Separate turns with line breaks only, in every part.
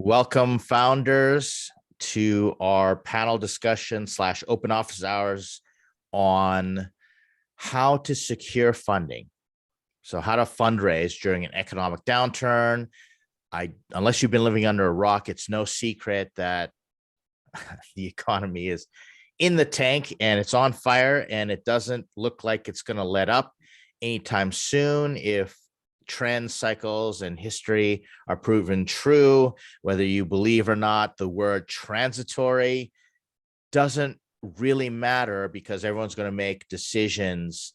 Welcome, founders, to our panel discussion / open office hours on how to secure funding. So how to fundraise during an economic downturn. Unless you've been living under a rock, it's no secret that the economy is in the tank and it's on fire, and it doesn't look like it's going to let up anytime soon. If trend cycles and history are proven true, whether you believe or not, the word transitory doesn't really matter, because everyone's going to make decisions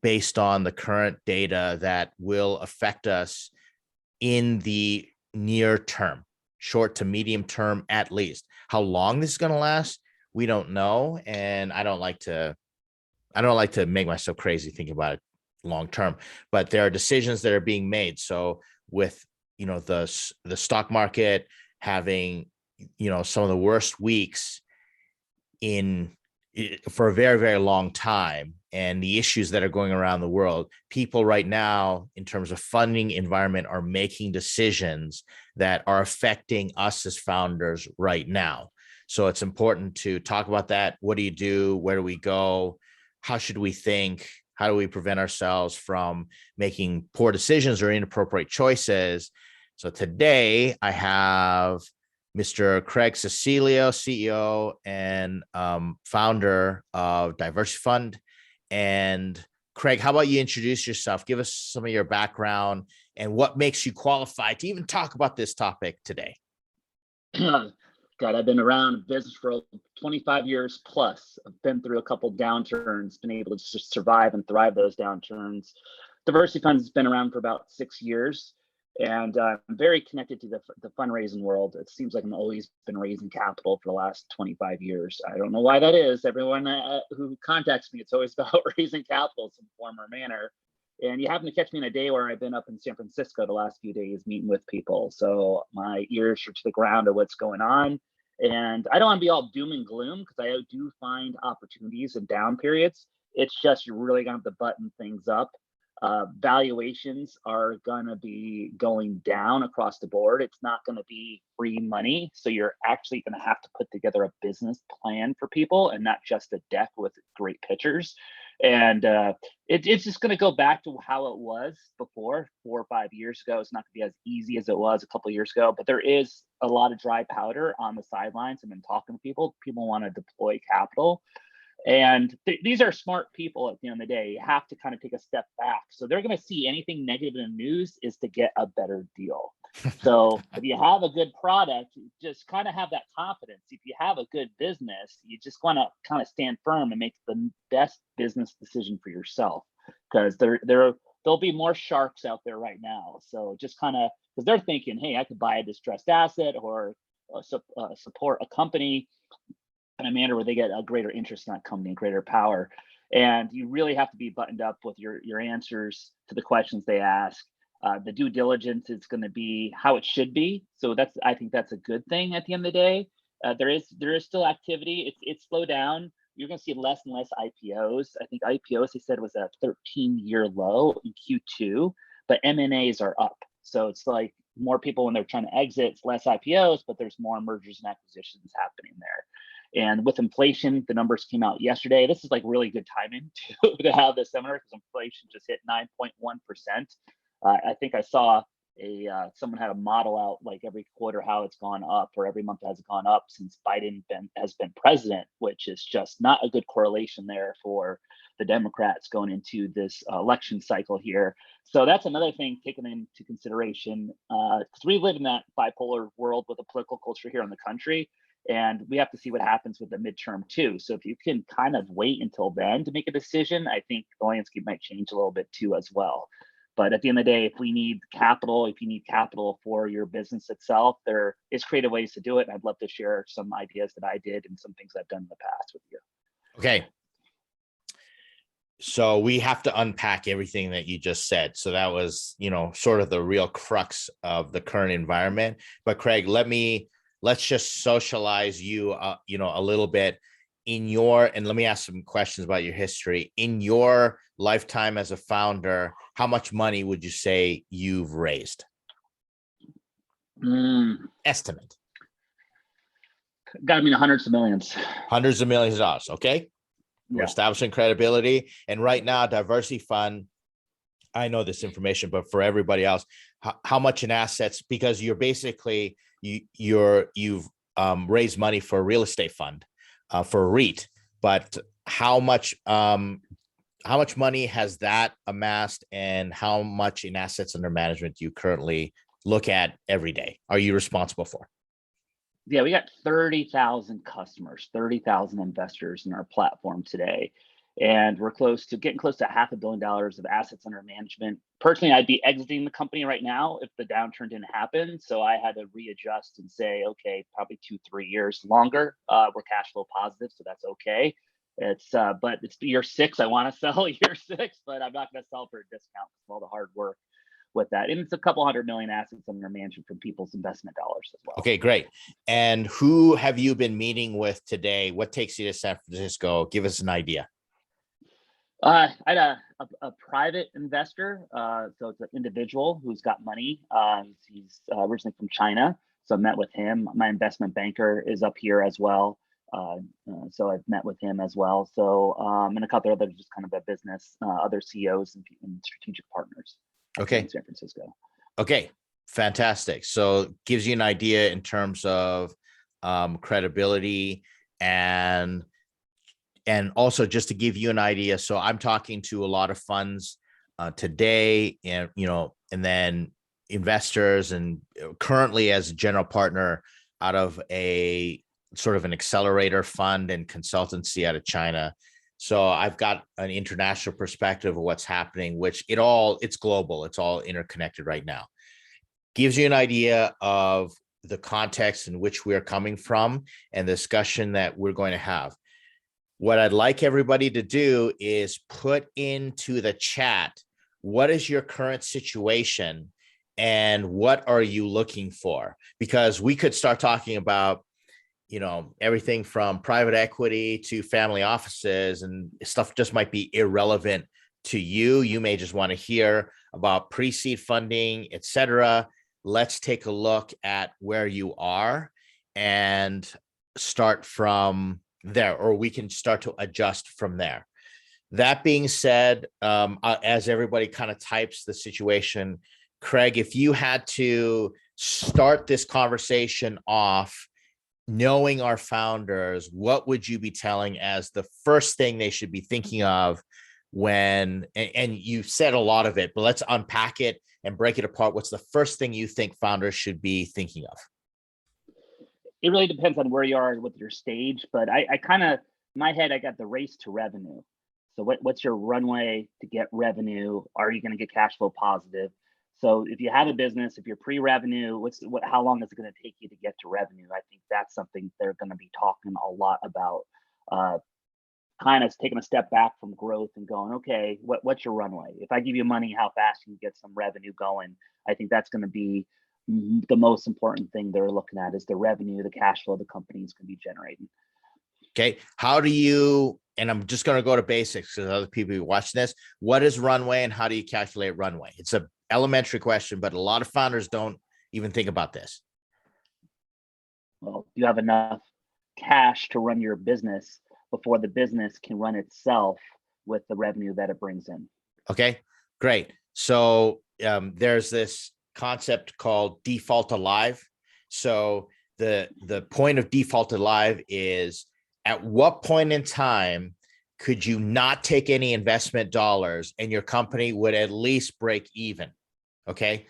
based on the current data that will affect us in the near term, short to medium term at least. How long this is going to last, we don't know, and I don't like to make myself crazy thinking about it long term, but there are decisions that are being made. So with the stock market having some of the worst weeks for a very, very long time, and the issues that are going around the world, people right now in terms of funding environment are making decisions that are affecting us as founders right now. So it's important to talk about that. What do you do? Where do we go? How should we think? How do we prevent ourselves from making poor decisions or inappropriate choices? So today I have Mr. Craig Cecilio, CEO and founder of Diversity Fund. And Craig, how about you introduce yourself? Give us some of your background and what makes you qualified to even talk about this topic today.
God, I've been around business for 25 years plus. I've been through a couple downturns, been able to just survive and thrive those downturns. Diversity Fund has been around for about 6 years, and I'm very connected to the fundraising world. It seems like I've always been raising capital for the last 25 years. I don't know why that is. Everyone who contacts me, it's always about raising capital in some form or manner. And you happen to catch me in a day where I've been up in San Francisco the last few days meeting with people. So my ears are to the ground of what's going on. And I don't want to be all doom and gloom, because I do find opportunities in down periods. It's just you're really going to have to button things up. Valuations are going to be going down across the board. It's not going to be free money. So you're actually going to have to put together a business plan for people, and not just a deck with great pictures. And it's just going to go back to how it was before 4 or 5 years ago. It's not going to be as easy as it was a couple of years ago, but there is a lot of dry powder on the sidelines. I've been talking to people. People want to deploy capital. And these are smart people at the end of the day. You have to kind of take a step back. So they're going to see anything negative in the news is to get a better deal. So if you have a good product, just kind of have that confidence. If you have a good business, you just want to kind of stand firm and make the best business decision for yourself, because there'll be more sharks out there right now. So just kind of, because they're thinking, hey, I could buy a distressed asset or support a company in a manner where they get a greater interest in that company, greater power. And you really have to be buttoned up with your answers to the questions they ask. The due diligence is going to be how it should be. So I think that's a good thing at the end of the day. There is still activity. It's slowed down. You're going to see less and less IPOs. I think IPOs, they said, was a 13-year low in Q2, but M&As are up. So it's like more people, when they're trying to exit, it's less IPOs, but there's more mergers and acquisitions happening there. And with inflation, the numbers came out yesterday. This is like really good timing to have this seminar, because inflation just hit 9.1%. I think I saw someone had a model out like every quarter how it's gone up, or every month has gone up since Biden has been president, which is just not a good correlation there for the Democrats going into this election cycle here. So that's another thing taken into consideration, because we live in that bipolar world with a political culture here in the country. And we have to see what happens with the midterm too. So if you can kind of wait until then to make a decision, I think the landscape might change a little bit too as well. But at the end of the day, if you need capital for your business itself, there is creative ways to do it. And I'd love to share some ideas that I did and some things I've done in the past with you.
Okay. So we have to unpack everything that you just said. So that was, sort of the real crux of the current environment. But Craig, let's just socialize you, a little bit and let me ask some questions about your history. In your lifetime as a founder, how much money would you say you've raised? Estimate.
Got to mean hundreds of millions.
Hundreds of millions of dollars. Okay. We're establishing credibility. And right now, Diversity Fund, I know this information, but for everybody else, how much in assets, because you're basically, you've raised money for a real estate fund, for a REIT, but how much money has that amassed, and how much in assets under management do you currently look at every day? Are you responsible for?
Yeah, we got 30,000 customers, 30,000 investors in our platform today. And we're getting close to $500 million of assets under management. Personally, I'd be exiting the company right now if the downturn didn't happen. So I had to readjust and say, okay, probably 2-3 years longer. We're cash flow positive, so that's okay. But it's year 6. I want to sell year 6, but I'm not going to sell for a discount for all the hard work with that. And it's a couple $100 million assets under management from people's investment dollars as well.
Okay, great. And who have you been meeting with today? What takes you to San Francisco? Give us an idea.
I had a private investor, so it's an individual who's got money. He's originally from China, so I met with him. My investment banker is up here as well, so I've met with him as well. So and a couple other just kind of a business, other CEOs and strategic partners.
Okay,
in San Francisco.
Okay, fantastic. So gives you an idea in terms of credibility, and also just to give you an idea. So I'm talking to a lot of funds today, and and then investors, and currently as a general partner out of a sort of an accelerator fund and consultancy out of China. So I've got an international perspective of what's happening, which it's global. It's all interconnected right now. Gives you an idea of the context in which we're coming from and the discussion that we're going to have. What I'd like everybody to do is put into the chat, what is your current situation and what are you looking for? Because we could start talking about everything from private equity to family offices, and stuff just might be irrelevant to you. You may just want to hear about pre-seed funding, etc. Let's take a look at where you are and start from there, or we can start to adjust from there. That being said, as everybody kind of types the situation, Craig, if you had to start this conversation off, knowing our founders, what would you be telling as the first thing they should be thinking of when, and you said a lot of it, but let's unpack it and break it apart. What's the first thing you think founders should be thinking of?
It really depends on where you are with your stage, but I kind of, in my head, I got the race to revenue. So what's your runway to get revenue? Are you going to get cash flow positive? So if you have a business, if you're pre-revenue, how long is it going to take you to get to revenue? I think that's something they're going to be talking a lot about, kind of taking a step back from growth and going, okay, what's your runway? If I give you money, how fast can you get some revenue going? I think that's going to be the most important thing they're looking at, is the revenue, the cash flow the company is going to be generating.
Okay, how do you, and I'm just going to go to basics because other people are watching this. What is runway and how do you calculate runway? It's a elementary question, but a lot of founders don't even think about this.
Well, you have enough cash to run your business before the business can run itself with the revenue that it brings in. Okay,
great. So there's this concept called default alive. So the point of default alive is, at what point in time could you not take any investment dollars and your company would at least break even? Okay.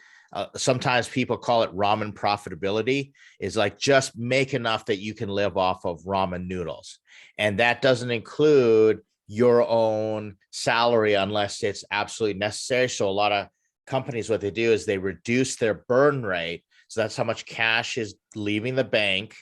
Sometimes people call it ramen profitability, is like just make enough that you can live off of ramen noodles. And that doesn't include your own salary unless it's absolutely necessary. So a lot of companies, what they do is they reduce their burn rate. So that's how much cash is leaving the bank,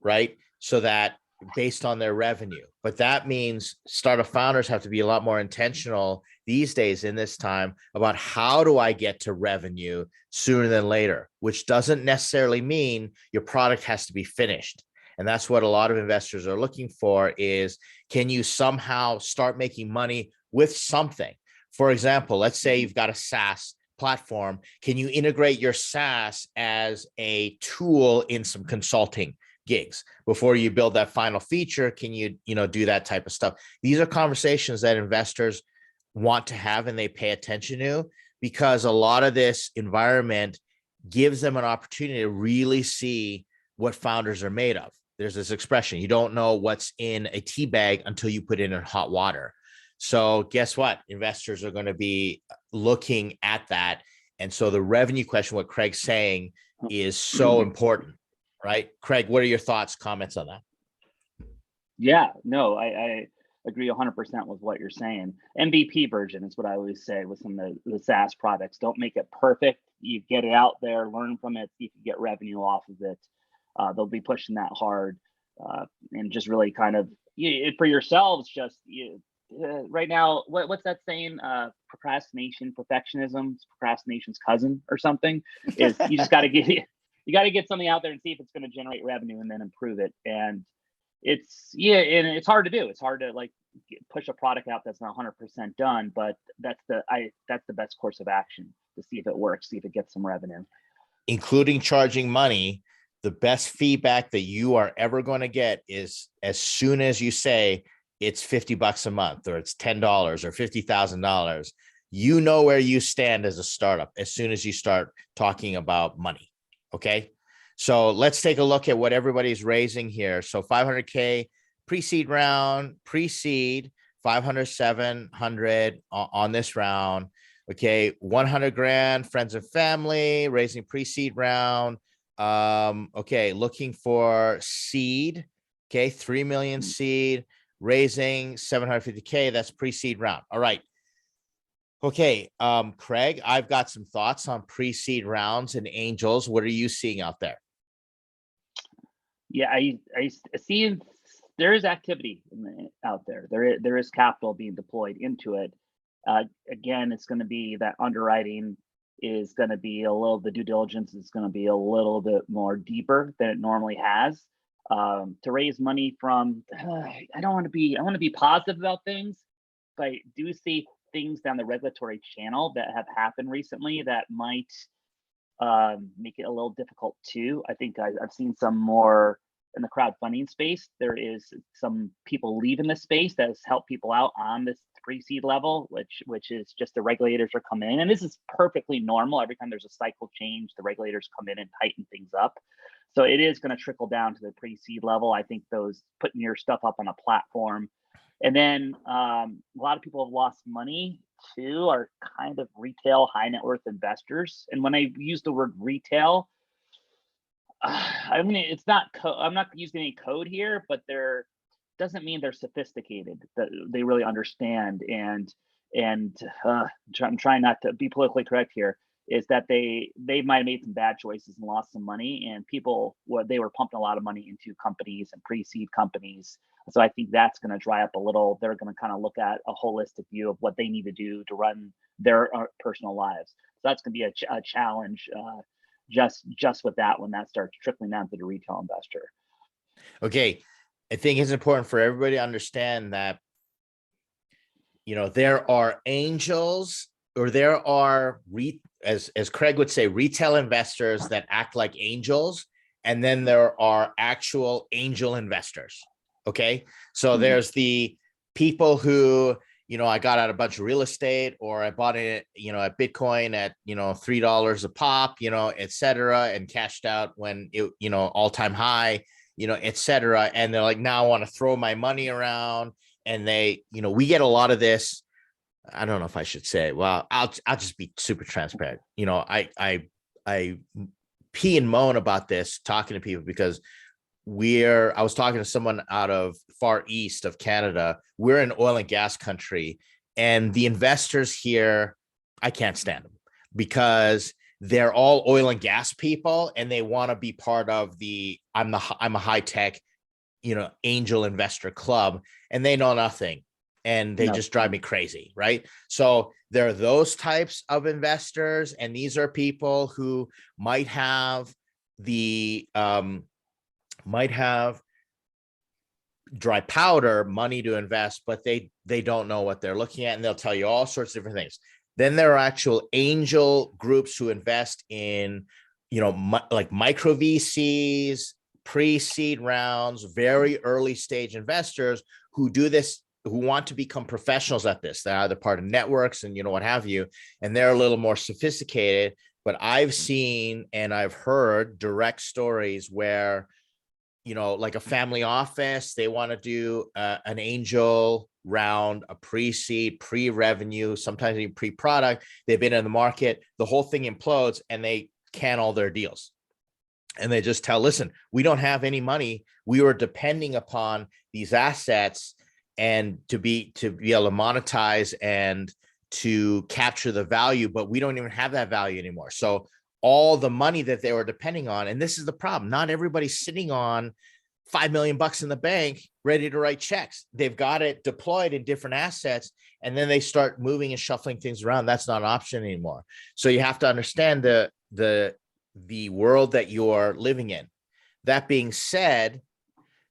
right? So that based on their revenue. But that means startup founders have to be a lot more intentional these days in this time about how do I get to revenue sooner than later, which doesn't necessarily mean your product has to be finished. And that's what a lot of investors are looking for, is can you somehow start making money with something? For example, let's say you've got a SaaS platform, can you integrate your SaaS as a tool in some consulting gigs before you build that final feature? Can you, do that type of stuff? These are conversations that investors want to have and they pay attention to, because a lot of this environment gives them an opportunity to really see what founders are made of. There's this expression, you don't know what's in a tea bag until you put it in hot water. So guess what? Investors are going to be looking at that. And so the revenue question, what Craig's saying, is so important, right? Craig, what are your thoughts, comments on that?
Yeah, no, I agree 100% with what you're saying. MVP version is what I always say with some of the SaaS products. Don't make it perfect. You get it out there, learn from it, see if you get revenue off of it. They'll be pushing that hard, and just really kind of for yourselves. Just right now, what's that saying? Procrastination, perfectionism, procrastination's cousin or something. Is you just got to get something out there and see if it's going to generate revenue and then improve it. And it's hard to do. It's hard to push a product out that's not 100% done, but that's the best course of action to see if it works, see if it gets some revenue. Including
charging money. The best feedback that you are ever going to get is as soon as you say it's $50 a month, or it's $10 or $50,000, you know where you stand as a startup as soon as you start talking about money. Okay. So let's take a look at what everybody's raising here. So 500K pre-seed round, pre-seed 500, 700 on this round. Okay. 100 grand, friends and family, raising pre-seed round. Okay. Looking for seed. Okay. 3 million seed, raising 750K. That's pre-seed round. All right. Okay. Craig, I've got some thoughts on pre-seed rounds and angels. What are you seeing out there?
Yeah, I see there is activity out there. There is capital being deployed into it. Again, it's going to be that underwriting is going to be the due diligence is going to be a little bit more deeper than it normally has. To raise money from, I want to be positive about things, but I do see things down the regulatory channel that have happened recently that might make it a little difficult too. I think I've seen some more in the crowdfunding space. There is some people leaving the space that has helped people out on this pre-seed level, which is just the regulators are coming in, and this is perfectly normal. Every time there's a cycle change, the regulators come in and tighten things up. So it is going to trickle down to the pre-seed level. I think those putting your stuff up on a platform, and then a lot of people have lost money too, are kind of retail high net worth investors. And when I use the word retail, I mean, it's not I'm not using any code here, but doesn't mean they're sophisticated, that they really understand. And I'm trying not to be politically correct here, is that they might have made some bad choices and lost some money, and they were pumping a lot of money into companies and pre-seed companies. So I think that's going to dry up a little. They're going to kind of look at a holistic view of what they need to do to run their personal lives. So that's going to be a challenge, just with that when that starts trickling down to the retail investor.
Okay, I think it's important for everybody to understand that there are angels, or there are as Craig would say, retail investors that act like angels, and then there are actual angel investors. Okay, so there's the people who, I got out a bunch of real estate, or I bought it, at Bitcoin at, $3 a pop, et cetera, and cashed out when it, all time high, et cetera. And they're like, now I want to throw my money around. And they, we get a lot of this. I don't know if I should say, well, I'll just be super transparent. I pee and moan about this talking to people, because I was talking to someone out of far east of Canada. We're an oil and gas country, and the investors here, I can't stand them, because they're all oil and gas people, and they want to be part of I'm a high tech, angel investor club, and they know nothing, and they just drive me crazy, right? So there are those types of investors, and these are people who might have dry powder money to invest, but they don't know what they're looking at, and they'll tell you all sorts of different things. Then there are actual angel groups who invest in, like micro VCs, pre-seed rounds, very early stage investors who do this, who want to become professionals at this. They're either part of networks and what have you, and they're a little more sophisticated. But I've seen and I've heard direct stories where, like a family office, they want to do an angel round, a pre-seed, pre-revenue, sometimes even pre-product. They've been in the market, the whole thing implodes, and they can all their deals. And they just tell, listen, we don't have any money. We were depending upon these assets and to be able to monetize and to capture the value, but we don't even have that value anymore. So all the money that they were depending on, and this is the problem, not everybody's sitting on $5 million in the bank ready to write checks. They've got it deployed in different assets, and then they start moving and shuffling things around. That's not an option anymore. So you have to understand the world that you're living in. That being said,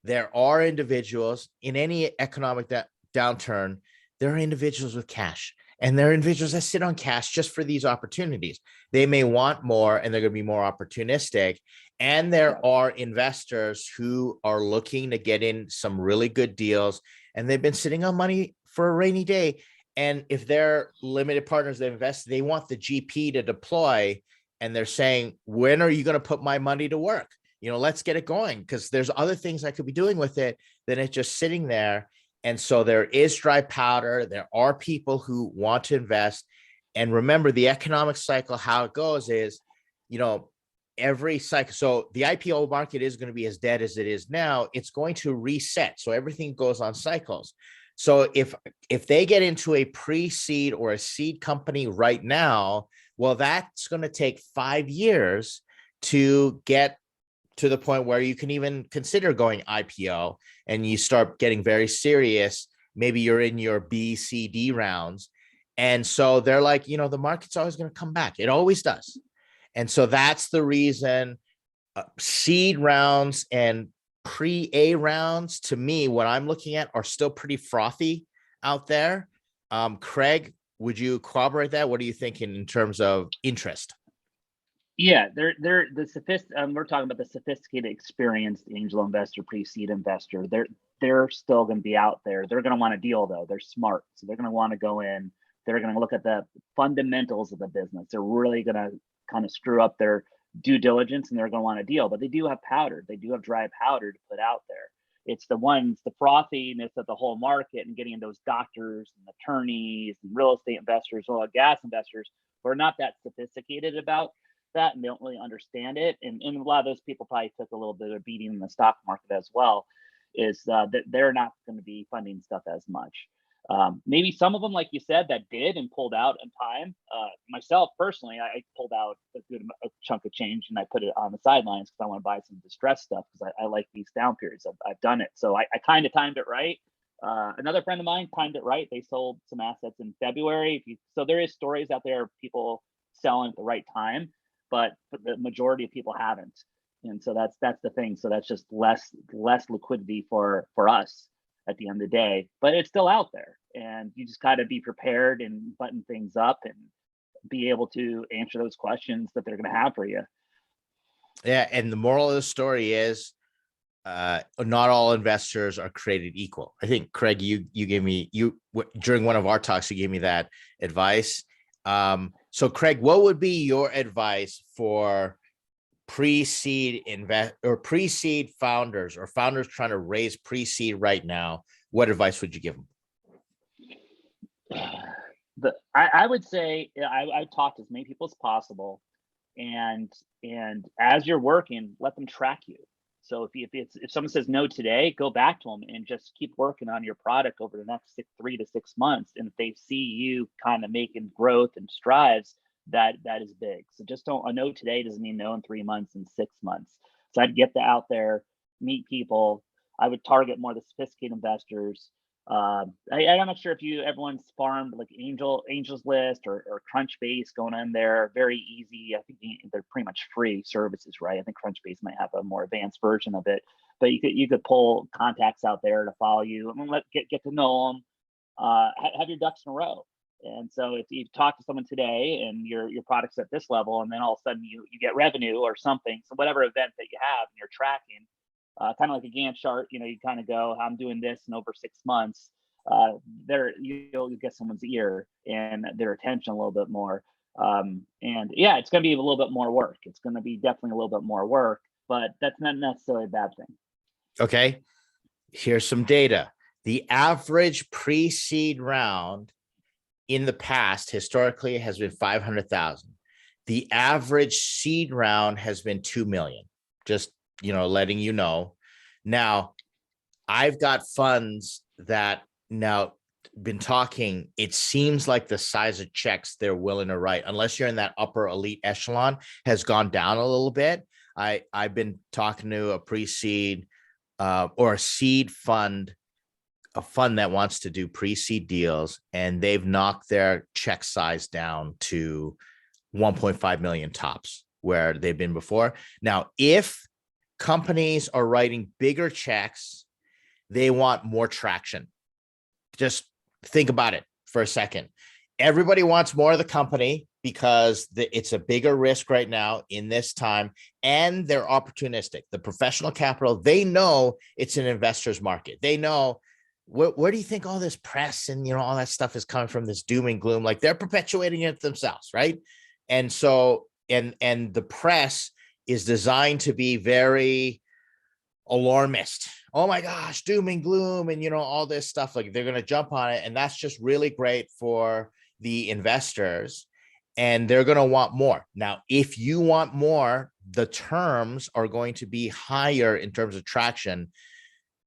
there are individuals in any economic downturn, there are individuals with cash, and there are individuals that sit on cash just for these opportunities. They may want more, and they're going to be more opportunistic. And there are investors who are looking to get in some really good deals, and they've been sitting on money for a rainy day. And if they're limited partners, they invest, they want the GP to deploy, and they're saying, when are you going to put my money to work? Let's get it going, because there's other things I could be doing with it than it just sitting there. And so there is dry powder. There are people who want to invest. And remember, the economic cycle, how it goes is, every cycle. So the IPO market is going to be as dead as it is now. It's going to reset. So everything goes on cycles. So if they get into a pre-seed or a seed company right now, well, that's going to take 5 years to get to the point where you can even consider going IPO, and you start getting very serious. Maybe you're in your B, C, D rounds. And so they're like, the market's always going to come back. It always does. And so that's the reason seed rounds and pre-A rounds, to me, what I'm looking at, are still pretty frothy out there. Craig, would you corroborate that? What are you thinking in terms of interest?
Yeah, they're we're talking about the sophisticated, experienced angel investor, pre-seed investor. They're still going to be out there. They're going to want a deal, though. They're smart, so they're going to want to go in. They're going to look at the fundamentals of the business. They're really going to kind of screw up their due diligence, and they're going to want a deal. But they do have powder. They do have dry powder to put out there. It's the frothiness of the whole market, and getting those doctors and attorneys and real estate investors, oil and gas investors, who are not that sophisticated about that, and they don't really understand it. And a lot of those people probably took a little bit of a beating in the stock market as well, is that they're not going to be funding stuff as much. Maybe some of them, like you said, that did and pulled out in time. Myself personally, I pulled out a chunk of change, and I put it on the sidelines because I want to buy some distressed stuff, because I like these down periods. I've done it. So I kind of timed it right. Another friend of mine timed it right. They sold some assets in February. So there is stories out there of people selling at the right time, but the majority of people haven't. And so that's the thing. So that's just less liquidity for us at the end of the day, but it's still out there, and you just got to be prepared and button things up and be able to answer those questions that they're going to have for you.
Yeah. And the moral of the story is, not all investors are created equal. I think, Craig, you gave me, during one of our talks, you gave me that advice. So Craig, what would be your advice for pre-seed pre-seed founders, or founders trying to raise pre-seed right now? What advice would you give them?
I would say I talk to as many people as possible, and as you're working, let them track you. So if someone says no today, go back to them and just keep working on your product over the next 3 to 6 months. And if they see you kind of making growth and strides, that is big. So just don't, a no today doesn't mean no in 3 months and 6 months. So I'd get out there, meet people. I would target more the sophisticated investors. I'm not sure if everyone's farmed like Angels List or Crunchbase going in there. Very easy. I think they're pretty much free services, right? I think Crunchbase might have a more advanced version of it, but you could pull contacts out there to follow you. I mean, get to know them. Have your ducks in a row. And so if you talk to someone today and your product's at this level, and then all of a sudden you get revenue or something, so whatever event that you have and you're tracking, kind of like a Gantt chart, you kind of go, I'm doing this in over 6 months. You'll get someone's ear and their attention a little bit more. And yeah, it's going to be a little bit more work. It's going to be definitely a little bit more work, but that's not necessarily a bad thing.
Okay. Here's some data. The average pre-seed round in the past historically has been 500,000. The average seed round has been 2 million. Just, letting you know. Now, I've got funds that now been talking, it seems like the size of checks they're willing to write, unless you're in that upper elite echelon, has gone down a little bit. I've been talking to a pre-seed or a seed fund, a fund that wants to do pre-seed deals, and they've knocked their check size down to 1.5 million tops where they've been before. Now, if companies are writing bigger checks, they want more traction. Just think about it for a second. Everybody wants more of the company because it's a bigger risk right now in this time, and they're opportunistic. The professional capital, they know it's an investor's market. They know, where do you think all this press and all that stuff is coming from, this doom and gloom? Like, they're perpetuating it themselves, right? And so, and the press is designed to be very alarmist. Oh my gosh, doom and gloom, and all this stuff. Like, they're going to jump on it, and that's just really great for the investors, and they're going to want more. Now, if you want more, the terms are going to be higher in terms of traction.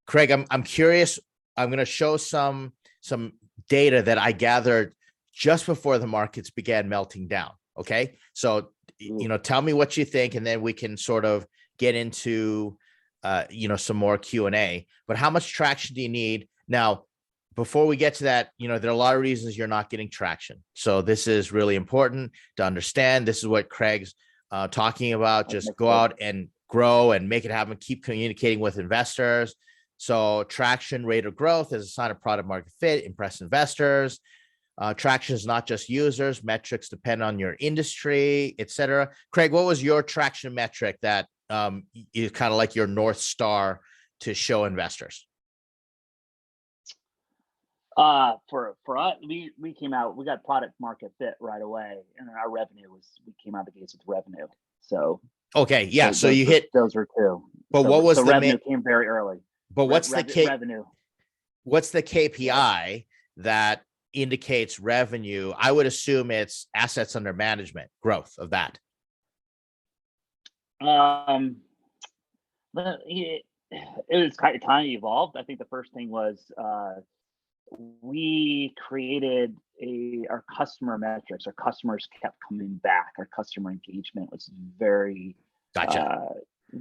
Craig, I'm curious. I'm going to show some data that I gathered just before the markets began melting down. Okay, so tell me what you think, and then we can sort of get into some more Q&A. But how much traction do you need? Now, before we get to that, there are a lot of reasons you're not getting traction. So this is really important to understand. This is what Craig's talking about. Just go out and grow and make it happen. Keep communicating with investors. So traction, rate of growth is a sign of product market fit, impress investors. Traction is not just users. Metrics depend on your industry, etc. Craig, what was your traction metric that is kind of like your North Star to show investors?
For us, we came out, we got product market fit right away, and our revenue we came out of the gates with revenue. So
okay, yeah. So you hit
those were two.
But what was the
revenue came very early.
But what's
revenue?
What's the KPI that indicates revenue? I would assume it's assets under management, growth of that.
It was kind of evolved. I think the first thing was we created our customer metrics. Our customers kept coming back. Our customer engagement was very
gotcha.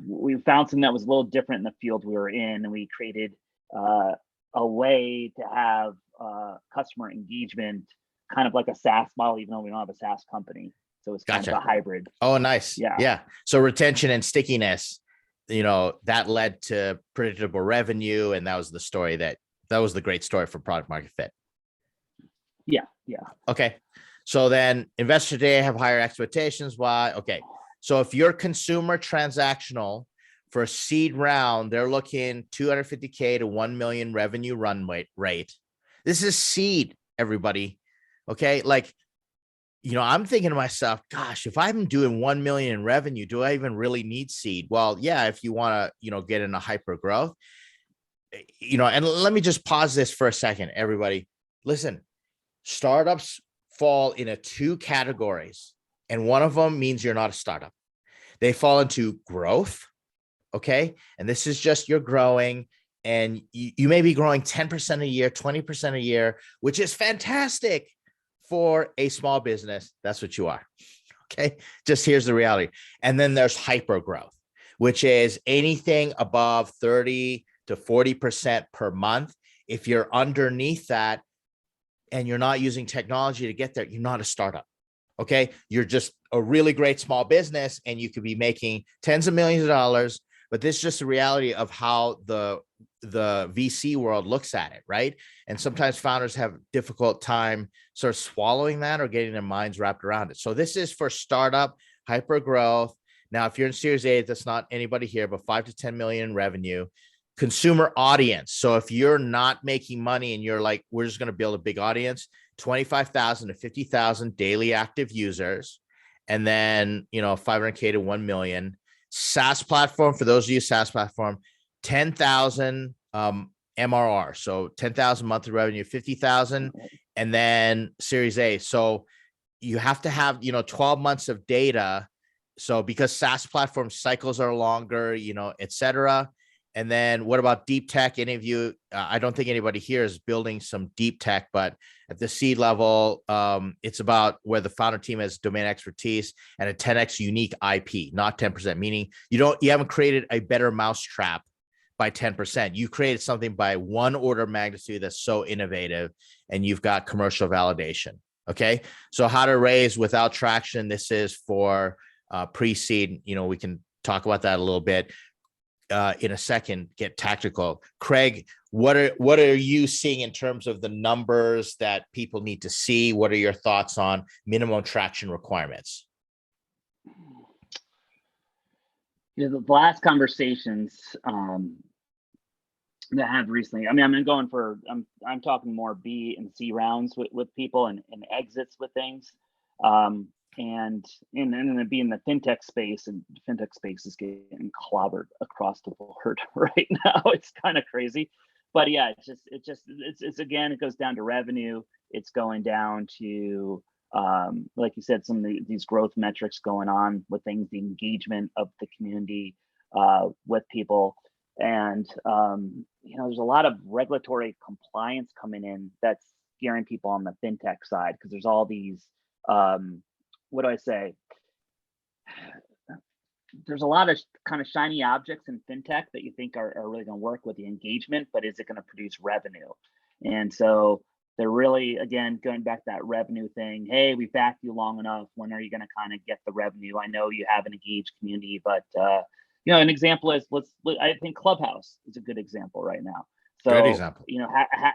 We found something that was a little different in the field we were in, and we created a way to have customer engagement kind of like a SaaS model, even though we don't have a SaaS company. So it's kind of a hybrid.
Oh, nice. Yeah. So retention and stickiness, that led to predictable revenue. And that was the story that was the great story for product market fit.
Yeah.
Okay. So then investor day have higher expectations. Why? Okay. So if you're consumer transactional for a seed round, they're looking 250K to 1 million revenue run rate. This is seed, everybody. Okay. Like, I'm thinking to myself, gosh, if I'm doing 1 million in revenue, do I even really need seed? Well, yeah, if you want to, get into hyper growth, and let me just pause this for a second, everybody. Listen, startups fall into two categories, and one of them means you're not a startup. They fall into growth. Okay. And this is just you're growing, and you may be growing 10% a year, 20% a year, which is fantastic for a small business. That's what you are. Okay. Just here's the reality. And then there's hyper growth, which is anything above 30 to 40% per month. If you're underneath that and you're not using technology to get there, you're not a startup. Okay. You're just a really great small business, and you could be making tens of millions of dollars, but this is just the reality of how the the VC world looks at it, right? And sometimes founders have difficult time sort of swallowing that or getting their minds wrapped around it. So this is for startup, hyper growth. Now, if you're in Series A, that's not anybody here, but 5 to 10 million in revenue, consumer audience. So if you're not making money and you're like, we're just going to build a big audience, 25,000 to 50,000 daily active users, and then, 500K to 1 million. SaaS platform, for those of you SaaS platform, 10,000 MRR. So 10,000 monthly revenue, 50,000, and then Series A. So you have to have, 12 months of data. So because SaaS platform cycles are longer, et cetera. And then what about deep tech? Any of you, I don't think anybody here is building some deep tech, but at the seed level, it's about where the founder team has domain expertise and a 10x unique IP, not 10%, meaning you haven't created a better mousetrap by 10%. You created something by one order of magnitude that's so innovative, and you've got commercial validation. Okay. So how to raise without traction. This is for pre-seed. We can talk about that a little bit in a second, get tactical. Craig, what are you seeing in terms of the numbers that people need to see? What are your thoughts on minimum traction requirements?
The last conversations that I have recently, I'm talking more B and C rounds with people and exits with things. And then be in the fintech space, and fintech space is getting clobbered across the board right now. It's kind of crazy, but yeah, it's again, it goes down to revenue. It's going down to, like you said, some of these growth metrics going on with things, the engagement of the community with people. And, there's a lot of regulatory compliance coming in that's scaring people on the fintech side, because there's all these, what do I say? There's a lot of kind of shiny objects in fintech that you think are really going to work with the engagement, but is it going to produce revenue? And so they're really, again, going back to that revenue thing. Hey, we backed you long enough. When are you going to kind of get the revenue? I know you have an engaged community, but an example is I think Clubhouse is a good example right now. So,
good example.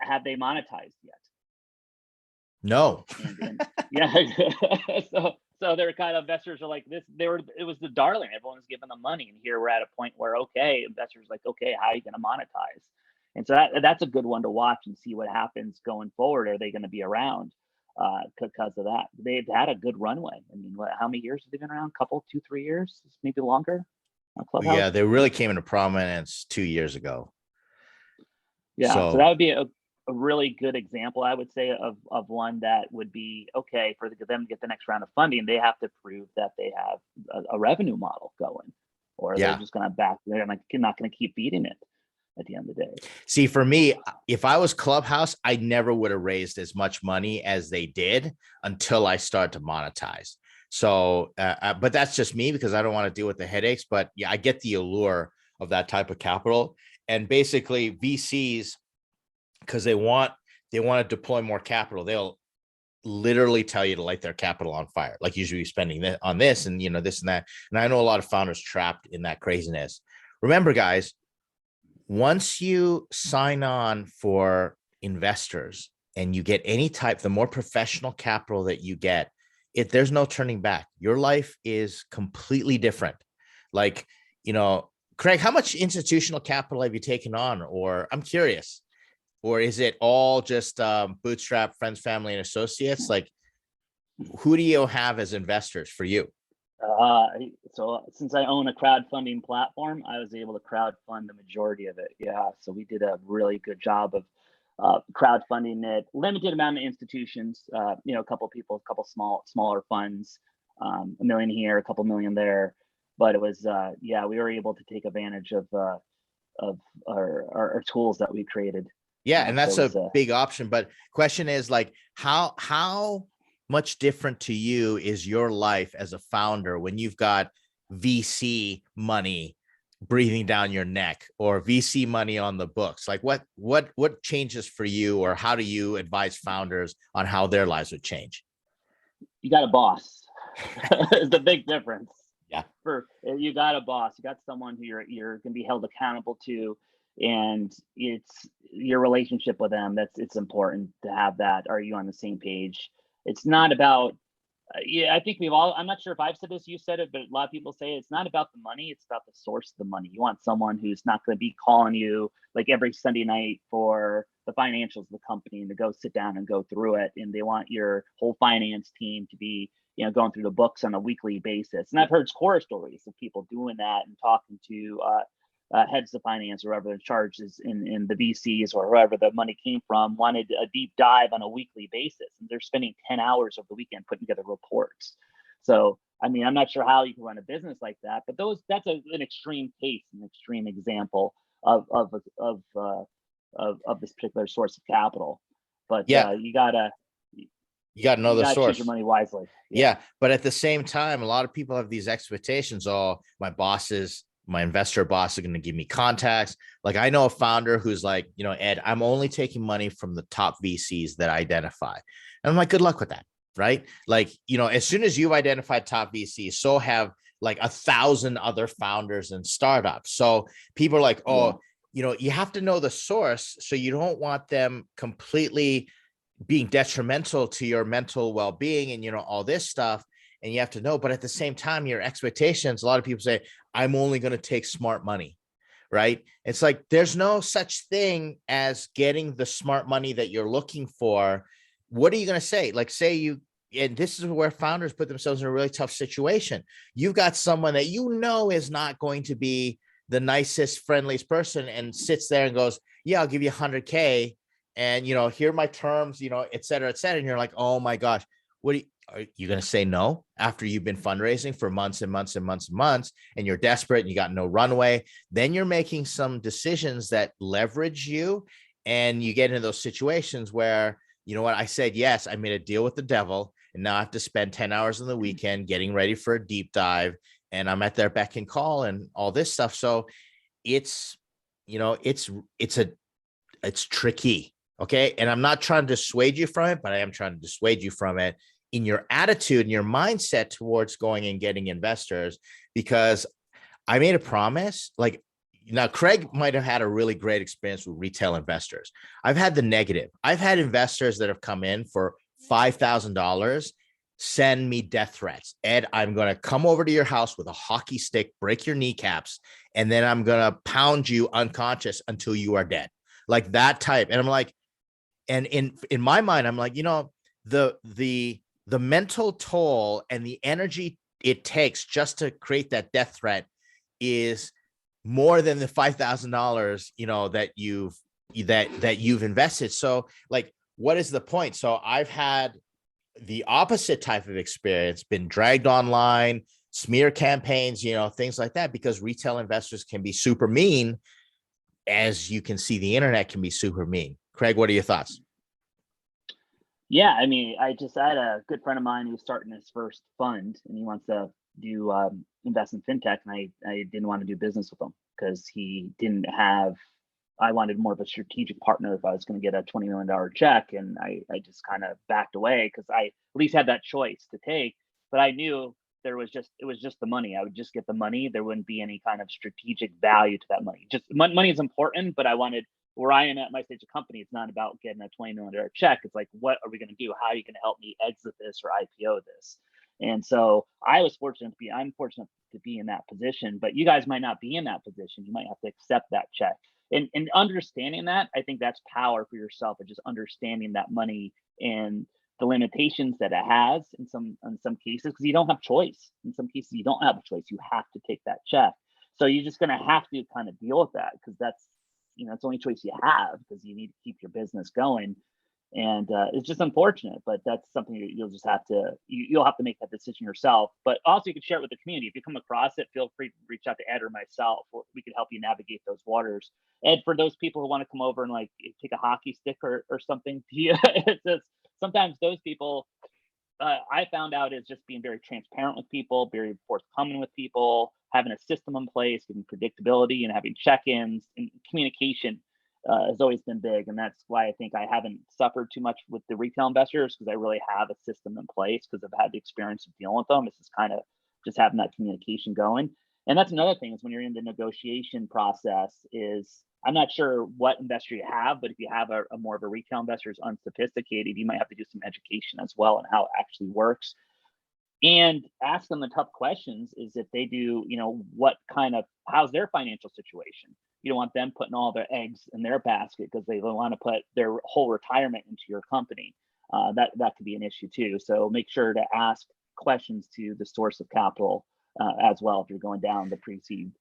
Have they monetized yet?
No.
And yeah, so they're kind of, investors are like this. It was the darling. Everyone was giving them money, and here we're at a point where investors like, okay, how are you going to monetize? And so that's a good one to watch and see what happens going forward. Are they going to be around because of that? They've had a good runway. I mean, how many years have they been around? Couple, 2-3 years, maybe longer. Clubhouse?
Yeah, they really came into prominence 2 years ago.
Yeah, so that would be a really good example, I would say, of one that would be okay for them to get the next round of funding. They have to prove that they have a revenue model going, or they're just going to they're not going to keep beating it at the end of the day.
See, for me, if I was Clubhouse, I never would have raised as much money as they did until I started to monetize. So, but that's just me, because I don't want to deal with the headaches. But yeah, I get the allure of that type of capital. And basically VCs, because they want to deploy more capital, they'll literally tell you to light their capital on fire. Like, you should be spending on this and, this and that. And I know a lot of founders trapped in that craziness. Remember, guys, once you sign on for investors and you get any type, the more professional capital that you get, there's no turning back. Your life is completely different. Like, Craig, how much institutional capital have you taken on? Or I'm curious, or is it all just bootstrap, friends, family, and associates? Like, who do you have as investors for you?
So since I own a crowdfunding platform, I was able to crowdfund the majority of it. Yeah, so we did a really good job of crowdfunding it. Limited amount of institutions, a couple people, a couple smaller funds, $1 million here, a couple million there. But it was, we were able to take advantage of our tools that we created.
Yeah, and that's a big option. But question is, like, how much different to you is your life as a founder when you've got VC money breathing down your neck, or VC money on the books? Like, what changes for you, or how do you advise founders on how their lives would change?
You got a boss. Is the big difference.
Yeah.
You got a boss. You got someone who you're going to be held accountable to. and it's your relationship with them. It's important to have that. Are you on the same page? It's not about yeah, I think we've all, I'm not sure if I've said this, you said it, but a lot of people say it's not about the money, it's about the source of the money. You want someone who's not going to be calling you like every Sunday night for the financials of the company and to go sit down and go through it. And they want your whole finance team to be, going through the books on a weekly basis. And I've heard horror stories of people doing that and talking to heads of finance or whoever in charge is in the VCs or whoever the money came from, wanted a deep dive on a weekly basis. And they're spending 10 hours of the weekend putting together reports. So, I mean, I'm not sure how you can run a business like that, but that's an extreme case, an extreme example of this particular source of capital. But
Yeah,
you gotta
know the
choose your
source.
money wisely.
Yeah, but at the same time, a lot of people have these expectations. Oh, my investor boss is going to give me contacts. Like I know a founder who's like, Ed, I'm only taking money from the top VCs that I identify. And I'm like, good luck with that. Right. Like, as soon as you've identified top VCs, so have like 1,000 other founders and startups. So people are like, oh, you have to know the source. So you don't want them completely being detrimental to your mental well-being and all this stuff, and you have to know. But at the same time, your expectations, a lot of people say, I'm only going to take smart money, right? It's like there's no such thing as getting the smart money that you're looking for. What are you going to say? Like say you, and this is where founders put themselves in a really tough situation. You've got someone that is not going to be the nicest, friendliest person, and sits there and goes, yeah, I'll give you 100K, and here are my terms, et cetera, et cetera. And you're like, oh my gosh, are you going to say no after you've been fundraising for months and months and months and months, and you're desperate and you got no runway? Then you're making some decisions that leverage you, and you get into those situations where, I said yes, I made a deal with the devil, and now I have to spend 10 hours on the weekend getting ready for a deep dive, and I'm at their beck and call and all this stuff. So it's tricky. Okay. And I'm not trying to dissuade you from it, but I am trying to dissuade you from it in your attitude and your mindset towards going and getting investors, because I made a promise. Like now, Craig might have had a really great experience with retail investors. I've had the negative. I've had investors that have come in for $5,000, send me death threats. Ed, I'm going to come over to your house with a hockey stick, break your kneecaps, and then I'm going to pound you unconscious until you are dead. Like that type. And I'm like, and in my mind, I'm like, the mental toll and the energy it takes just to create that death threat is more than the $5,000, that you've invested. So like, what is the point? So I've had the opposite type of experience, been dragged online, smear campaigns, things like that, because retail investors can be super mean. As you can see, the internet can be super mean. Craig, what are your thoughts?
Yeah, I mean, I had a good friend of mine who's starting his first fund, and he wants to do invest in fintech, and I didn't want to do business with him because he didn't have. I wanted more of a strategic partner if I was going to get a $20 million check, and I just kind of backed away because I at least had that choice to take. But I knew it was just the money. I would just get the money. There wouldn't be any kind of strategic value to that money. Just money is important, but I wanted, where I am at my stage of company, it's not about getting a $20 million check. It's like, what are we going to do? How are you going to help me exit this or IPO this? And so I'm fortunate to be in that position, but you guys might not be in that position. You might have to accept that check. And understanding that, I think that's power for yourself, and just understanding that money and the limitations that it has in some cases, because you don't have choice. In some cases, you don't have a choice. You have to take that check. So you're just going to have to kind of deal with that, because that's, it's the only choice you have, because you need to keep your business going. And it's just unfortunate, but that's something you'll just have to, you'll have to make that decision yourself. But also you can share it with the community. If you come across it, feel free to reach out to Ed or myself. We can help you navigate those waters. Ed, for those people who want to come over and like take a hockey stick or something, it's just, sometimes those people, I found out, is just being very transparent with people, very forthcoming with people, having a system in place, giving predictability, and having check-ins, and communication has always been big. And that's why I think I haven't suffered too much with the retail investors, because I really have a system in place, because I've had the experience of dealing with them. It's just kind of just having that communication going. And that's another thing is when you're in the negotiation process is I'm not sure what investor you have, but if you have a more of a retail investor who's unsophisticated, you might have to do some education as well on how it actually works. And ask them the tough questions is if they do, how's their financial situation? You don't want them putting all their eggs in their basket because they want to put their whole retirement into your company. That could be an issue too. So make sure to ask questions to the source of capital as well if you're going down the pre-seed.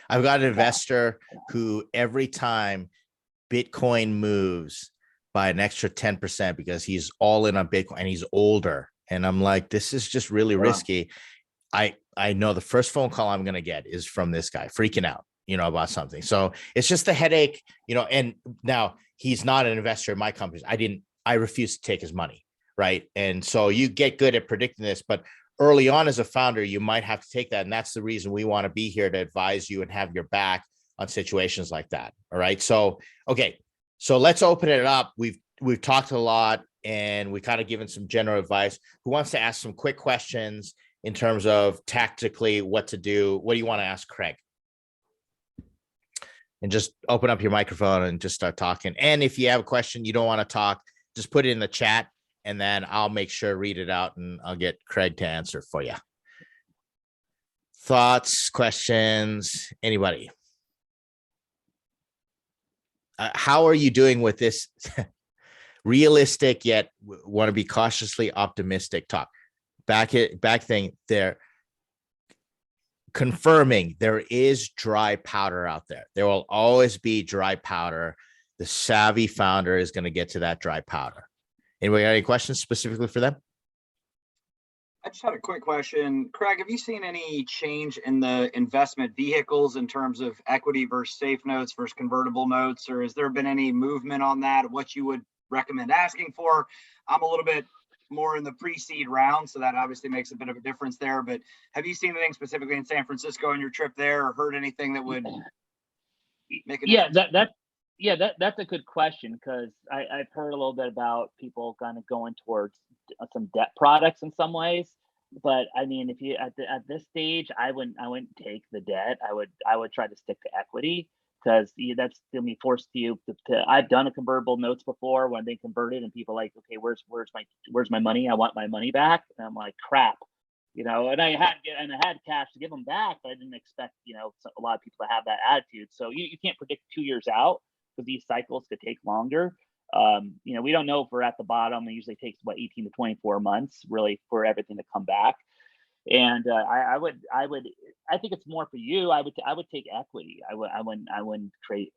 I've got an investor who every time Bitcoin moves by an extra 10% because he's all in on Bitcoin and he's older. And I'm like, this is just really risky. I know the first phone call I'm going to get is from this guy freaking out, about something. So it's just the headache, and now he's not an investor in my company. I refuse to take his money. Right. And so you get good at predicting this, but early on as a founder, you might have to take that. And that's the reason we want to be here to advise you and have your back on situations like that. All right. So, okay. So let's open it up. We've talked a lot and we kind of given some general advice. Who wants to ask some quick questions in terms of tactically what to do? What do you want to ask Craig? And just open up your microphone and just start talking. And if you have a question, you don't want to talk, just put it in the chat and then I'll make sure to read it out and I'll get Craig to answer for you. Thoughts, questions, anybody? How are you doing with this realistic yet want to be cautiously optimistic talk? Back thing there, confirming there is dry powder out there. There will always be dry powder. The savvy founder is going to get to that dry powder. Anybody got any questions specifically for them?
I just had a quick question. Craig, have you seen any change in the investment vehicles in terms of equity versus safe notes versus convertible notes, or has there been any movement on that? What you would recommend asking for? I'm a little bit more in the pre-seed round, so that obviously makes a bit of a difference there. But have you seen anything specifically in San Francisco on your trip there, or heard anything that would make a difference?
That's a good question because I've heard a little bit about people kind of going towards some debt products in some ways. But I mean, if you at this stage, I wouldn't take the debt. I would try to stick to equity because that's going to be forced you to. I've done a convertible notes before when they converted and people like, okay, where's my money? I want my money back. And I'm like, crap. And I had cash to give them back, but I didn't expect, a lot of people to have that attitude. So you can't predict 2 years out because these cycles could take longer. We don't know if we're at the bottom. It usually takes 18 to 24 months really for everything to come back. And I think it's more for you. I would take equity. I wouldn't create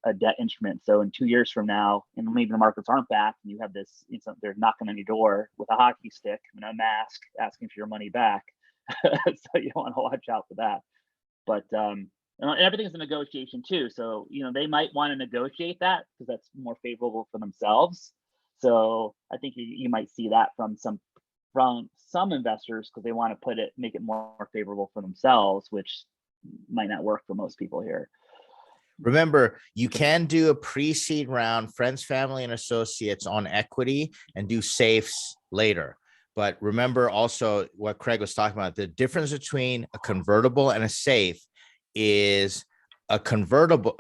a debt instrument. So in 2 years from now, and maybe the markets aren't back, and you have this, they're knocking on your door with a hockey stick and a mask, asking for your money back. So you want to watch out for that. But everything's a negotiation too. So they might want to negotiate that because that's more favorable for themselves. So I think you might see that from some investors because they want to make it more favorable for themselves, which might not work for most people here.
Remember, you can do a pre-seed round, friends, family, and associates on equity and do safes later. But remember also what Craig was talking about, the difference between a convertible and a safe is a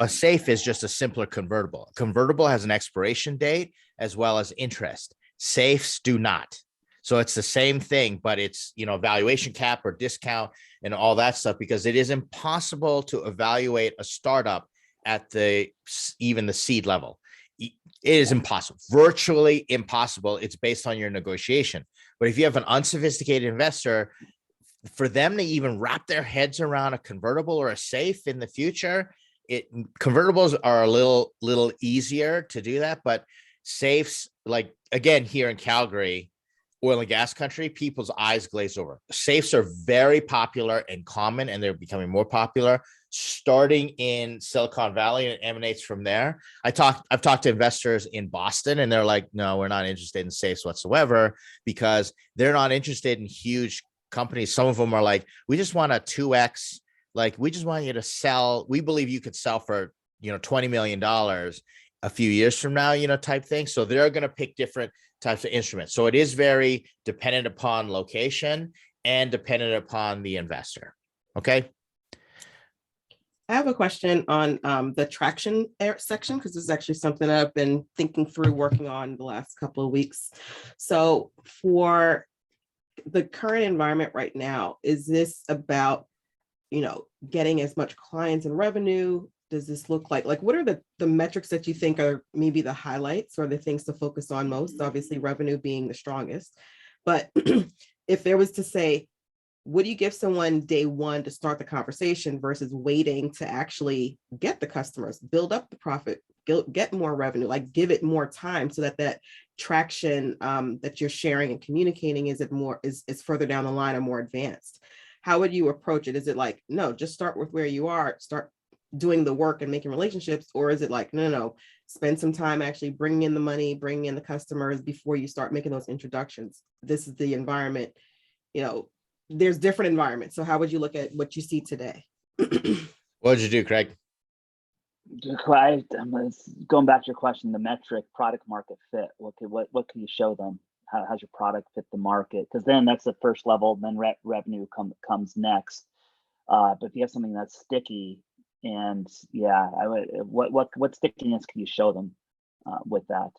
safe is just a simpler convertible. A convertible has an expiration date as well as interest. Safes do not. So it's the same thing, but it's, valuation cap or discount and all that stuff, because it is impossible to evaluate a startup at even the seed level. It is impossible, virtually impossible. It's based on your negotiation. But if you have an unsophisticated investor, for them to even wrap their heads around a convertible or a safe in the future, convertibles are a little easier to do that. But safes, like again, here in Calgary, oil and gas country, people's eyes glaze over. Safes are very popular and common, and they're becoming more popular starting in Silicon Valley, and it emanates from there. I've talked to investors in Boston, and they're like, no, we're not interested in safes whatsoever because they're not interested in huge companies. Some of them are like, we just want a 2x, like we just want you to sell. We believe you could sell for, $20 million a few years from now, type thing. So they're going to pick different types of instruments. So it is very dependent upon location and dependent upon the investor. Okay.
I have a question on the traction section, because this is actually something I've been thinking through, working on the last couple of weeks. So for the current environment right now, is this about, getting as much clients and revenue? Does this look like what are the metrics that you think are maybe the highlights or the things to focus on most? Obviously, revenue being the strongest. But if there was to say, what do you give someone day one to start the conversation versus waiting to actually get the customers, build up the profit, get more revenue, like give it more time so that traction that you're sharing and communicating is further down the line or more advanced? How would you approach it? Is it like, no, just start with where you are, start doing the work and making relationships? Or is it like, no, spend some time actually bringing in the money, bringing in the customers before you start making those introductions? This is the environment, there's different environments. So how would you look at what you see today?
What did you do, Craig?
Going back to your question, the metric product market fit. What can you show them? How's your product fit the market? Because then that's the first level. Then revenue comes next. But if you have something that's sticky, and what stickiness can you show them with that?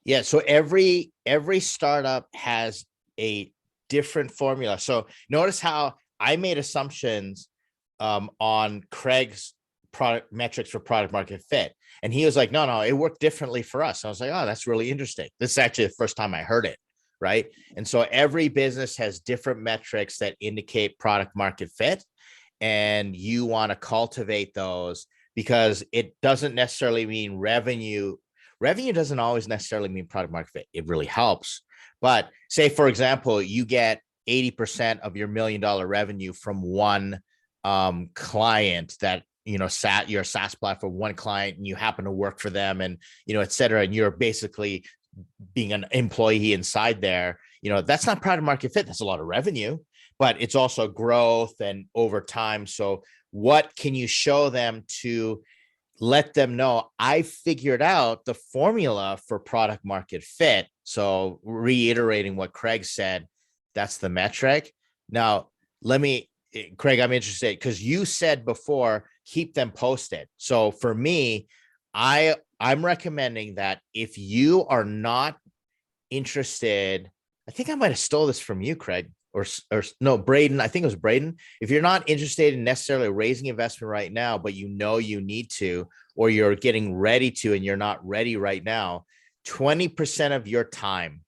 Yeah. So every startup has a different formula. So notice how I made assumptions on Craig's product metrics for product market fit. And he was like, no, it worked differently for us. I was like, oh, that's really interesting. This is actually the first time I heard it. Right. And so every business has different metrics that indicate product market fit. And you want to cultivate those, because it doesn't necessarily mean revenue. Revenue doesn't always necessarily mean product market fit. It really helps. But say, for example, you get 80% of your $1 million revenue from one client that, you're a SaaS platform, one client, and you happen to work for them, and, et cetera. And you're basically being an employee inside there. That's not product market fit. That's a lot of revenue, but it's also growth and over time. So what can you show them to let them know I figured out the formula for product market fit? So reiterating what Craig said, that's the metric. Now, Craig, I'm interested because you said before, keep them posted. So for me, I'm recommending that if you are not interested, I think I might have stole this from you, Craig, or no, Braden. I think it was Braden. If you're not interested in necessarily raising investment right now, but you need to, or you're getting ready to, and you're not ready right now, 20% of your time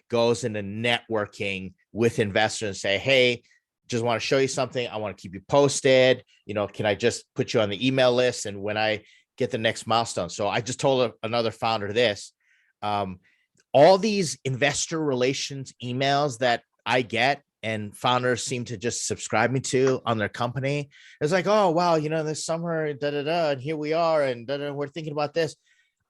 goes into networking with investors and say, hey, just want to show you something. I want to keep you posted. Can I just put you on the email list? And when I get the next milestone. So I just told another founder this, all these investor relations emails that I get and founders seem to just subscribe me to on their company. It's like, oh, wow, this summer, and here we are, and we're thinking about this.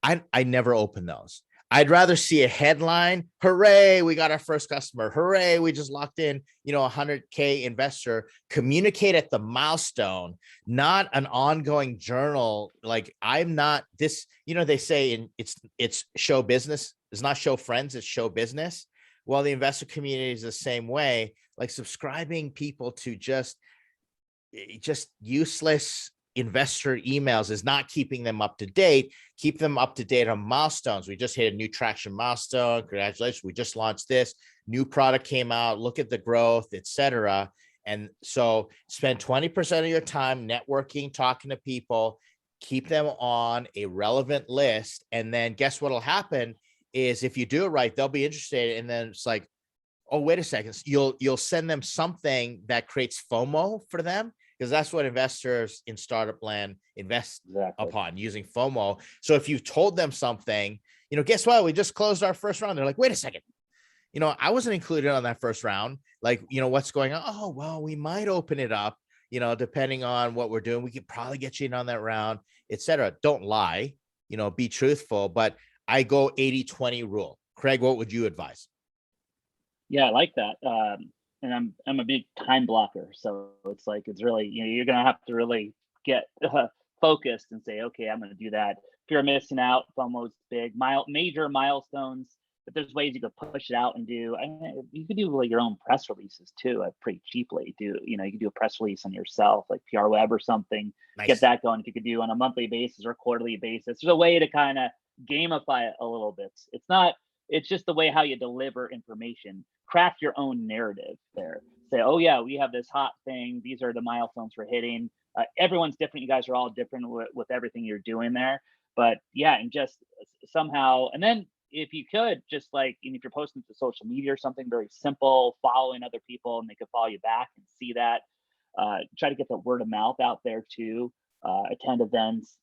I never open those. I'd rather see a headline, hooray, we got our first customer. Hooray, we just locked in, 100K investor. Communicate at the milestone, not an ongoing journal. Like, I'm not this, they say it's show business. It's not show friends, it's show business. Well, the investor community is the same way. Like, subscribing people to just useless investor emails is not keeping them up to date. Keep them up to date on milestones. We just hit a new traction milestone. Congratulations. We just launched this new product, came out. Look at the growth, etc. And so spend 20% of your time networking, talking to people, keep them on a relevant list. And then guess what'll happen is, if you do it right, they'll be interested. And then it's like, oh, wait a second. You'll send them something that creates FOMO for them, because that's what investors in startup land invest upon, using FOMO. So if you've told them something, guess what? We just closed our first round. They're like, wait a second. I wasn't included on that first round. Like, what's going on? Oh, well, we might open it up, depending on what we're doing. We could probably get you in on that round, etc. Don't lie, be truthful. But I go 80-20 rule. Craig, what would you advise?
Yeah, I like that. And I'm a big time blocker, so it's like, it's really, you're gonna have to really get focused and say, okay, I'm gonna do that. If you're missing out, FOMO's big. Major milestones, But there's ways you could push it out and do. I mean, you could do like your own press releases too, pretty cheaply. You can do a press release on yourself, like PR Web or something.
Nice.
Get that going. If you could do on a monthly basis or quarterly basis, there's a way to kind of gamify it a little bit. It's just the way how you deliver information. Craft your own narrative there. Say, oh yeah, we have this hot thing. These are the milestones we're hitting. Everyone's different. You guys are all different with everything you're doing there. But yeah, and just somehow, and then if you could just like, and if you're posting to social media or something very simple, following other people and they could follow you back and see that. Try to get the word of mouth out there too. Attend events.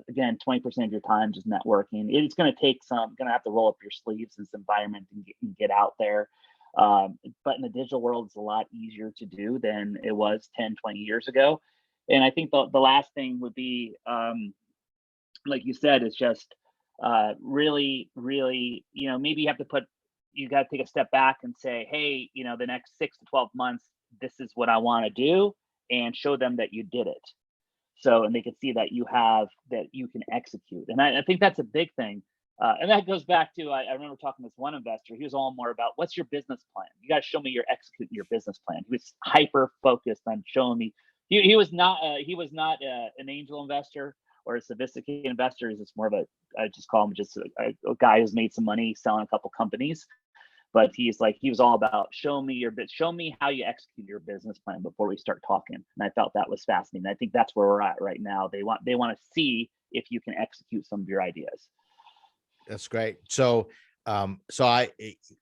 Again, 20% of your time just networking. It's going to take going to have to roll up your sleeves in this environment and get out there. But in the digital world, it's a lot easier to do than it was 10, 20 years ago. And I think the last thing would be, like you said, is just really, maybe you have to you got to take a step back and say, hey, the next 6 to 12 months, this is what I want to do, and show them that you did it. So, and they can see that that you can execute. And I think that's a big thing. And that goes back to, I remember talking to this one investor. He was all more about, what's your business plan? You got to show me you're executing your business plan. He was hyper focused on showing me. He was not an angel investor or a sophisticated investor. He's just more of I just call him just a guy who's made some money selling a couple companies. But he was all about, show me how you execute your business plan before we start talking. And I felt that was fascinating. I think that's where we're at right now. They want to see if you can execute some of your ideas.
That's great. So,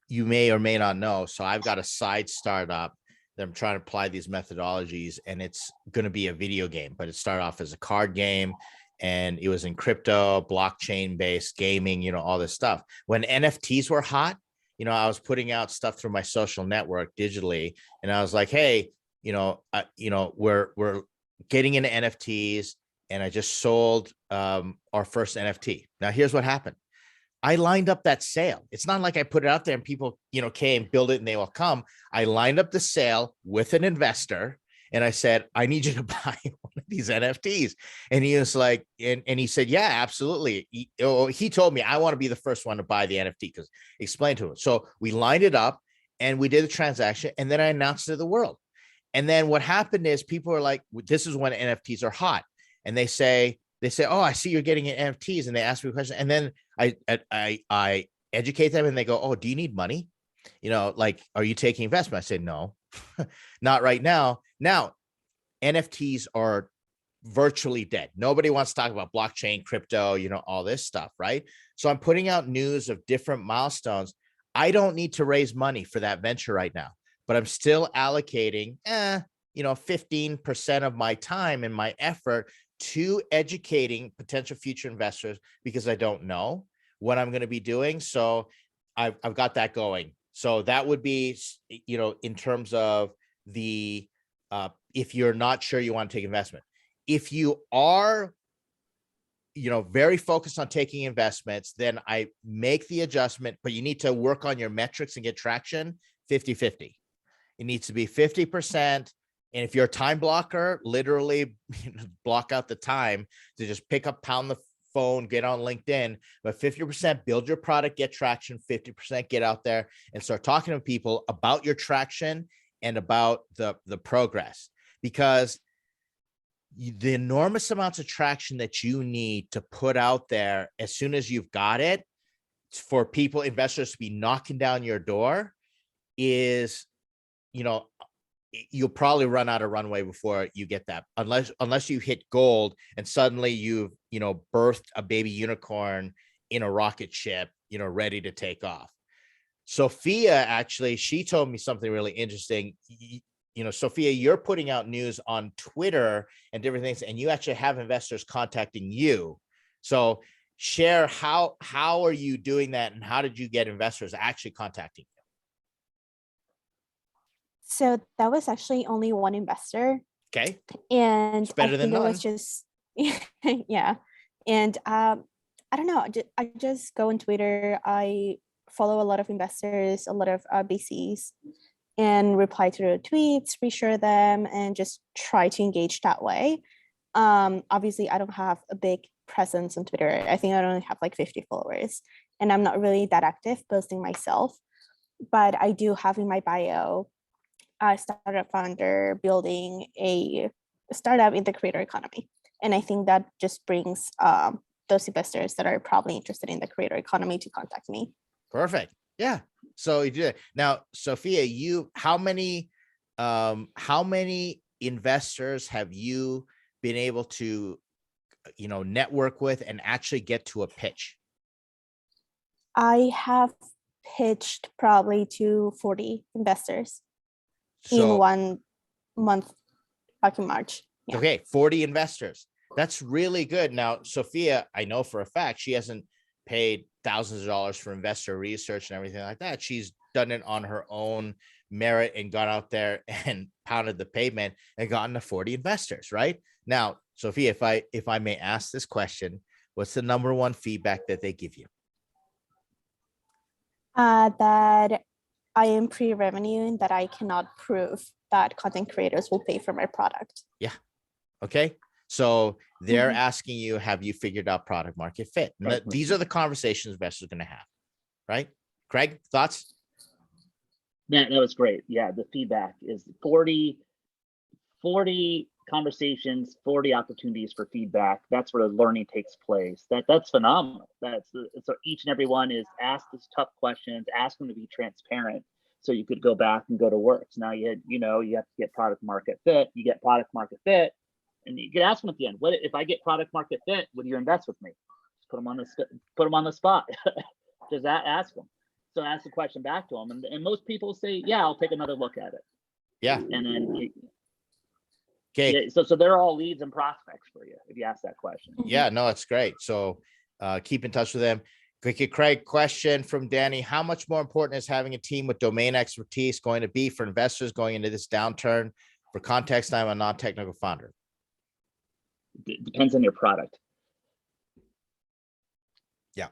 you may or may not know. So I've got a side startup that I'm trying to apply these methodologies, and it's going to be a video game, but it started off as a card game, and it was in crypto, blockchain based gaming, all this stuff. When NFTs were hot, I was putting out stuff through my social network digitally, and I was like, hey, we're getting into NFTs, and I just sold our first NFT. Now, here's what happened. I lined up that sale. It's not like I put it out there and people, came, build it, and they will come. I lined up the sale with an investor, and I said, I need you to buy one of these NFTs. And he was like, and he said, yeah, absolutely. He told me, I want to be the first one to buy the NFT, because explain to him. So we lined it up and we did a transaction, and then I announced it to the world. And then what happened is people are like, this is when NFTs are hot. And they say, oh, I see you're getting NFTs. And they ask me a question. And then I educate them, and they go, oh, do you need money? Are you taking investment? I say, no, not right now. Now, NFTs are virtually dead. Nobody wants to talk about blockchain, crypto, all this stuff, right? So I'm putting out news of different milestones. I don't need to raise money for that venture right now, but I'm still allocating, 15% of my time and my effort to educating potential future investors, because I don't know what I'm going to be doing. So I've got that going. So that would be, in terms of the, if you're not sure you want to take investment. If you are, very focused on taking investments, then I make the adjustment, but you need to work on your metrics and get traction 50-50. It needs to be 50%. And if you're a time blocker, literally block out the time to just pick up, pound the phone, get on LinkedIn, but 50% build your product, get traction, 50% get out there and start talking to people about your traction and about the progress. Because the enormous amounts of traction that you need to put out there as soon as you've got it, for people, investors, to be knocking down your door is, you'll probably run out of runway before you get that, unless you hit gold and suddenly you've, birthed a baby unicorn in a rocket ship, ready to take off. Sophia, actually, she told me something really interesting. Sophia, you're putting out news on Twitter and different things, and you actually have investors contacting you. So share how are you doing that, and how did you get investors actually contacting you?
So that was actually only one investor.
Okay.
And
it's better than none.
It was just, yeah. And I don't know, I just go on Twitter. I follow a lot of investors, a lot of VCs, and reply to their tweets, reshare them, and just try to engage that way. Obviously, I don't have a big presence on Twitter. I think I only have like 50 followers. and I'm not really that active posting myself, but I do have in my bio a startup founder building a startup in the creator economy. And I think that just brings those investors that are probably interested in the creator economy to contact me.
Perfect. Yeah. So you did. Now, Sophia, how many investors have you been able to, network with and actually get to a pitch?
I have pitched probably to 40 investors in
So,
1 month back in March. Yeah.
okay, 40 investors. That's really good. Now, Sophia, I know for a fact she hasn't paid thousands of dollars for investor research and everything like that. She's done it on her own merit and gone out there and pounded the pavement and gotten to 40 investors, right? Now, Sophia, if I may ask this question, what's the number one feedback that they give you?
That I am pre-revenue and that I cannot prove that content creators will pay for my product.
Yeah. Okay. So they're
Mhm.
asking you, have you figured out product market fit? And these are the conversations investors are going to have, right? Craig, thoughts?
That was great. Yeah, the feedback is 40 conversations, 40 opportunities for feedback. That's where the learning takes place. That's phenomenal. So each and every one is ask these tough questions, ask them to be transparent, so you could go back and go to work. So now you have to get product market fit. You get product market fit, and you can ask them at the end, what if I get product market fit, would you invest with me? Just put them on the spot. Just ask them. So ask the question back to them, and most people say, yeah, I'll take another look at it.
Yeah.
And then
Okay.
yeah, so they're all leads and prospects for you if you ask that question.
Yeah, no, it's great. So keep in touch with them. Craig, question from Danny. How much more important is having a team with domain expertise going to be for investors going into this downturn? For context, I'm a non-technical founder.
It depends on your product.
Yeah.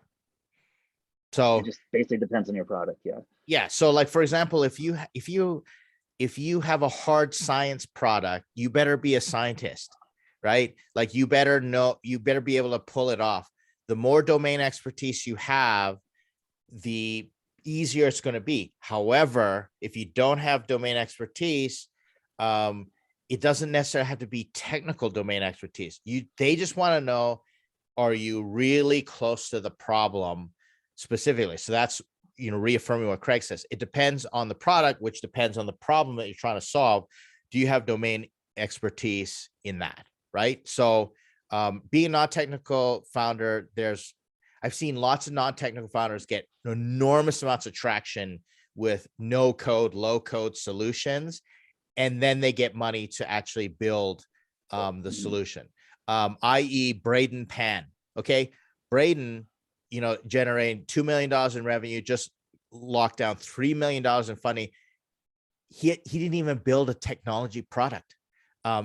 So
it just basically depends on your product. Yeah.
Yeah. So like, for example, if you have a hard science product, you better be a scientist, right? Like you better be able to pull it off. The more domain expertise you have, the easier it's going to be. However, if you don't have domain expertise, it doesn't necessarily have to be technical domain expertise. They just want to know, are you really close to the problem specifically? So that's, reaffirming what Craig says. It depends on the product, which depends on the problem that you're trying to solve. Do you have domain expertise in that? Right. So being a non-technical founder, I've seen lots of non-technical founders get enormous amounts of traction with no code, low code solutions. And then they get money to actually build the solution, i.e. Braden Pan. Okay. Braden, generating $2 million in revenue, just locked down $3 million in funding. He didn't even build a technology product.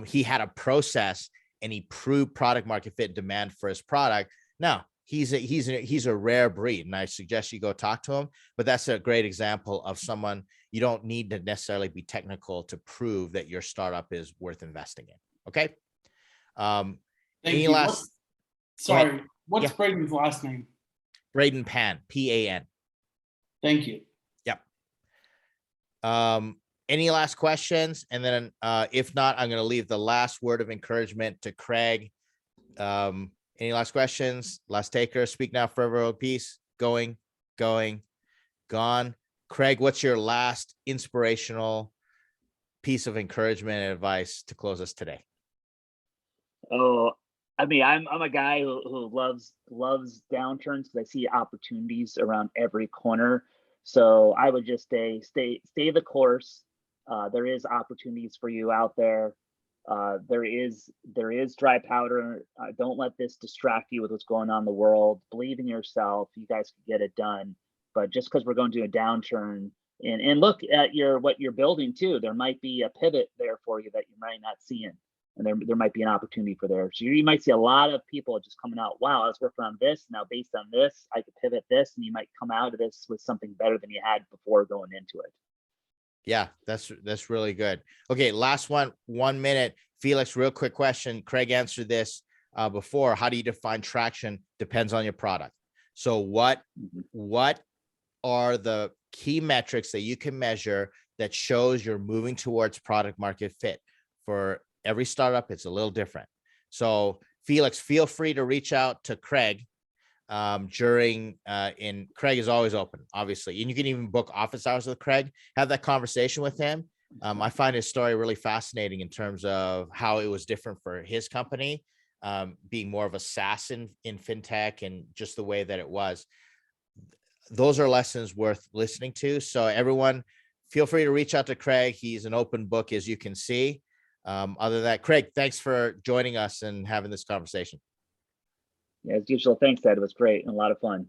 He had a process and he proved product market fit demand for his product. Now he's a rare breed, and I suggest you go talk to him. But that's a great example of someone you don't need to necessarily be technical to prove that your startup is worth investing in. Okay. Any last?
What's Braden's last name?
Braden Pan, Pan.
Thank you.
Yep. Any last questions? And then if not, I'm going to leave the last word of encouragement to Craig. Any last questions? Last taker, speak now, forever hold peace. Going, gone. Craig, what's your last inspirational piece of encouragement and advice to close us today?
Oh, I mean, I'm a guy who loves downturns because I see opportunities around every corner. So I would just stay the course. There is opportunities for you out there. There is dry powder. Don't let this distract you with what's going on in the world. Believe in yourself. You guys can get it done. But just because we're going to do a downturn, and look at what you're building too, there might be a pivot there for you that you might not see in. And there might be an opportunity for there. So you might see a lot of people just coming out, wow, I was working on this. Now based on this, I could pivot this, and you might come out of this with something better than you had before going into it.
Yeah, that's really good. Okay, last one, 1 minute. Felix, real quick question. Craig answered this before. How do you define traction? Depends on your product. So what
Mhm.
are the key metrics that you can measure that shows you're moving towards product market fit? For every startup, it's a little different. So Felix, feel free to reach out to Craig during Craig is always open, obviously, and you can even book office hours with Craig, have that conversation with him. I find his story really fascinating in terms of how it was different for his company, being more of a SaaS in fintech, and just the way that it was. Those are lessons worth listening to. So everyone, feel free to reach out to Craig. He's an open book, as you can see. Other than that, Craig, thanks for joining us and having this conversation.
Yeah, as usual, thanks, Ed. It was great and a lot of fun.